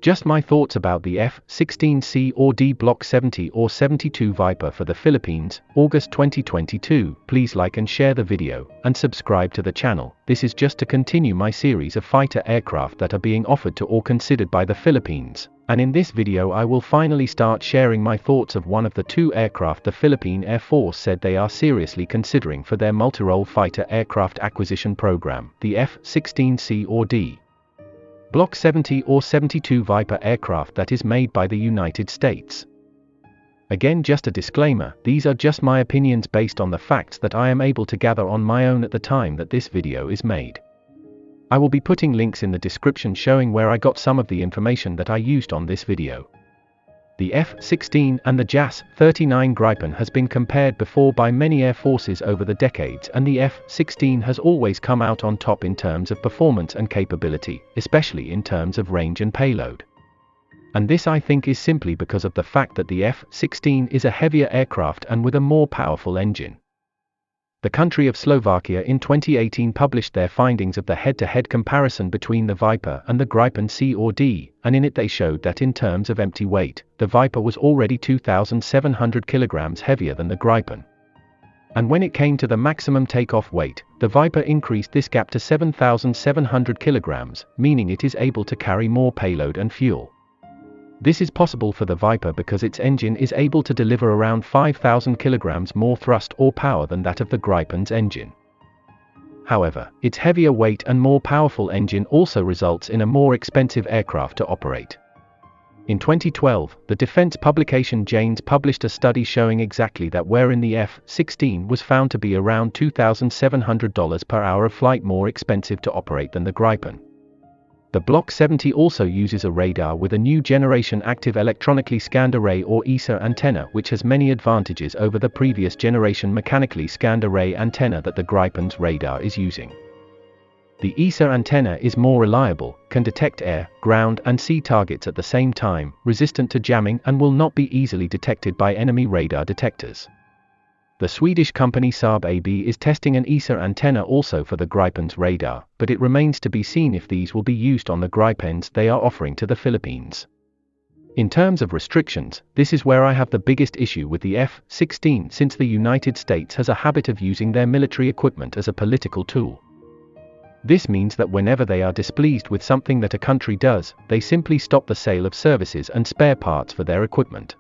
Just my thoughts about the F-16C or D Block 70 or 72 Viper for the Philippines, August 2022. Please like and share the video, and subscribe to the channel. This is just to continue my series of fighter aircraft that are being offered to or considered by the Philippines. And in this video I will finally start sharing my thoughts of one of the two aircraft the Philippine Air Force said they are seriously considering for their multi-role fighter aircraft acquisition program, the F-16C or D Block 70 or 72 Viper aircraft that is made by the United States. Again, just a disclaimer, these are just my opinions based on the facts that I am able to gather on my own at the time that this video is made. I will be putting links in the description showing where I got some of the information that I used on this video. The F-16 and the JAS-39 Gripen has been compared before by many air forces over the decades, and the F-16 has always come out on top in terms of performance and capability, especially in terms of range and payload. And this I think is simply because of the fact that the F-16 is a heavier aircraft and with a more powerful engine. The country of Slovakia in 2018 published their findings of the head-to-head comparison between the Viper and the Gripen C or D, and in it they showed that in terms of empty weight, the Viper was already 2,700 kilograms heavier than the Gripen. And when it came to the maximum takeoff weight, the Viper increased this gap to 7,700 kilograms, meaning it is able to carry more payload and fuel. This is possible for the Viper because its engine is able to deliver around 5,000 kilograms more thrust or power than that of the Gripen's engine. However, its heavier weight and more powerful engine also results in a more expensive aircraft to operate. In 2012, the defense publication Janes published a study showing exactly that, wherein the F-16 was found to be around $2,700 per hour of flight more expensive to operate than the Gripen. The Block 70 also uses a radar with a new generation active electronically scanned array or ESA antenna, which has many advantages over the previous generation mechanically scanned array antenna that the Gripen's radar is using. The ESA antenna is more reliable, can detect air, ground and sea targets at the same time, resistant to jamming, and will not be easily detected by enemy radar detectors. The Swedish company Saab AB is testing an ESA antenna also for the Gripen's radar, but it remains to be seen if these will be used on the Gripens they are offering to the Philippines. In terms of restrictions, this is where I have the biggest issue with the F-16, since the United States has a habit of using their military equipment as a political tool. This means that whenever they are displeased with something that a country does, they simply stop the sale of services and spare parts for their equipment.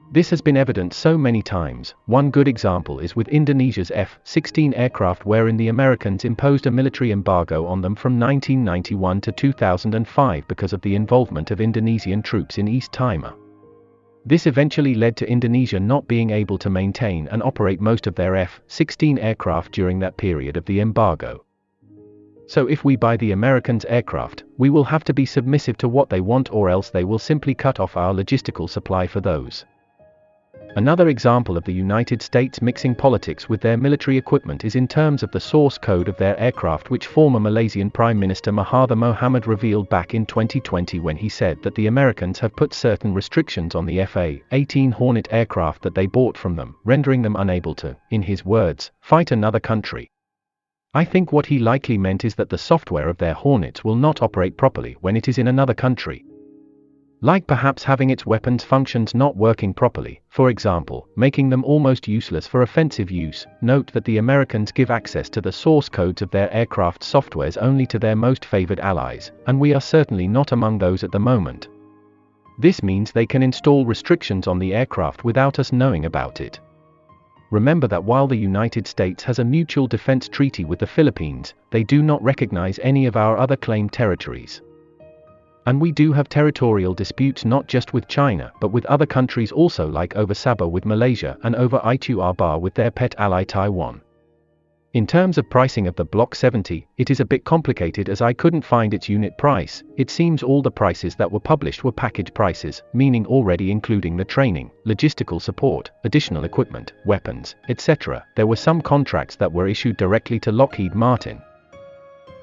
This has been evident so many times. One good example is with Indonesia's F-16 aircraft, wherein the Americans imposed a military embargo on them from 1991 to 2005 because of the involvement of Indonesian troops in East Timor. This eventually led to Indonesia not being able to maintain and operate most of their F-16 aircraft during that period of the embargo. So if we buy the Americans' aircraft, we will have to be submissive to what they want, or else they will simply cut off our logistical supply for those. Another example of the United States mixing politics with their military equipment is in terms of the source code of their aircraft, which former Malaysian Prime Minister Mahathir Mohamad revealed back in 2020 when he said that the Americans have put certain restrictions on the F/A-18 Hornet aircraft that they bought from them, rendering them unable to, in his words, fight another country. I think what he likely meant is that the software of their Hornets will not operate properly when it is in another country. Like perhaps having its weapons functions not working properly, for example, making them almost useless for offensive use. Note that the Americans give access to the source codes of their aircraft softwares only to their most favored allies, and we are certainly not among those at the moment. This means they can install restrictions on the aircraft without us knowing about it. Remember that while the United States has a mutual defense treaty with the Philippines, they do not recognize any of our other claimed territories. And we do have territorial disputes not just with China but with other countries also, like over Sabah with Malaysia and over Itu Aba with their pet ally Taiwan. In terms of pricing of the Block 70, it is a bit complicated as I couldn't find its unit price. It seems all the prices that were published were package prices, meaning already including the training, logistical support, additional equipment, weapons, etc. There were some contracts that were issued directly to Lockheed Martin,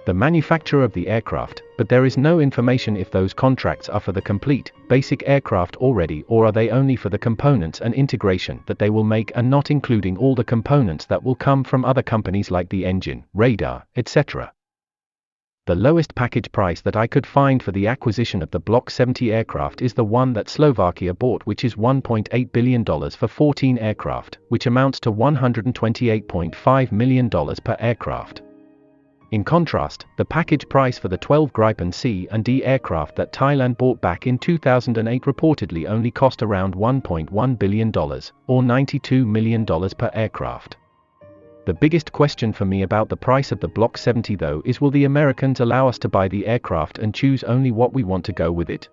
the manufacturer of the aircraft, but there is no information if those contracts are for the complete, basic aircraft already, or are they only for the components and integration that they will make and not including all the components that will come from other companies like the engine, radar, etc. The lowest package price that I could find for the acquisition of the Block 70 aircraft is the one that Slovakia bought, which is $1.8 billion for 14 aircraft, which amounts to $128.5 million per aircraft. In contrast, the package price for the 12 Gripen C and D aircraft that Thailand bought back in 2008 reportedly only cost around $1.1 billion, or $92 million per aircraft. The biggest question for me about the price of the Block 70 though is, will the Americans allow us to buy the aircraft and choose only what we want to go with it?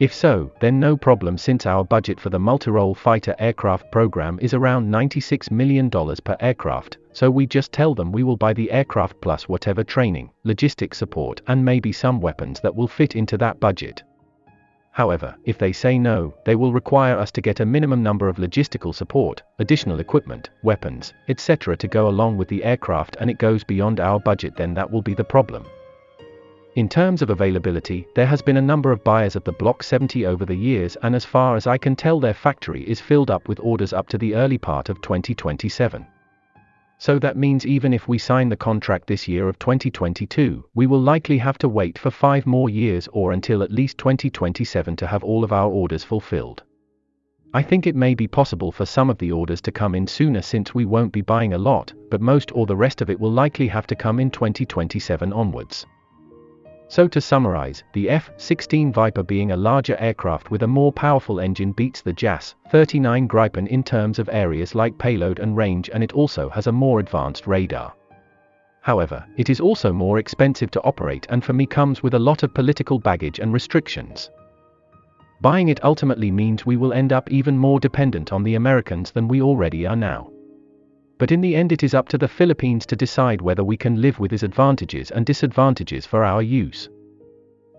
If so, then no problem, since our budget for the multirole fighter aircraft program is around $96 million per aircraft, so we just tell them we will buy the aircraft plus whatever training, logistics support and maybe some weapons that will fit into that budget. However, if they say no, they will require us to get a minimum number of logistical support, additional equipment, weapons, etc. to go along with the aircraft, and it goes beyond our budget, then that will be the problem. In terms of availability, there has been a number of buyers of the Block 70 over the years, and as far as I can tell their factory is filled up with orders up to the early part of 2027. So that means even if we sign the contract this year of 2022, we will likely have to wait for 5 more years or until at least 2027 to have all of our orders fulfilled. I think it may be possible for some of the orders to come in sooner, since we won't be buying a lot, but most or the rest of it will likely have to come in 2027 onwards. So to summarize, the F-16 Viper, being a larger aircraft with a more powerful engine, beats the JAS-39 Gripen in terms of areas like payload and range, and it also has a more advanced radar. However, it is also more expensive to operate, and for me comes with a lot of political baggage and restrictions. Buying it ultimately means we will end up even more dependent on the Americans than we already are now. But in the end it is up to the Philippines to decide whether we can live with its advantages and disadvantages for our use.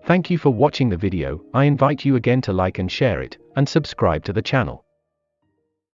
Thank you for watching the video. I invite you again to like and share it, and subscribe to the channel.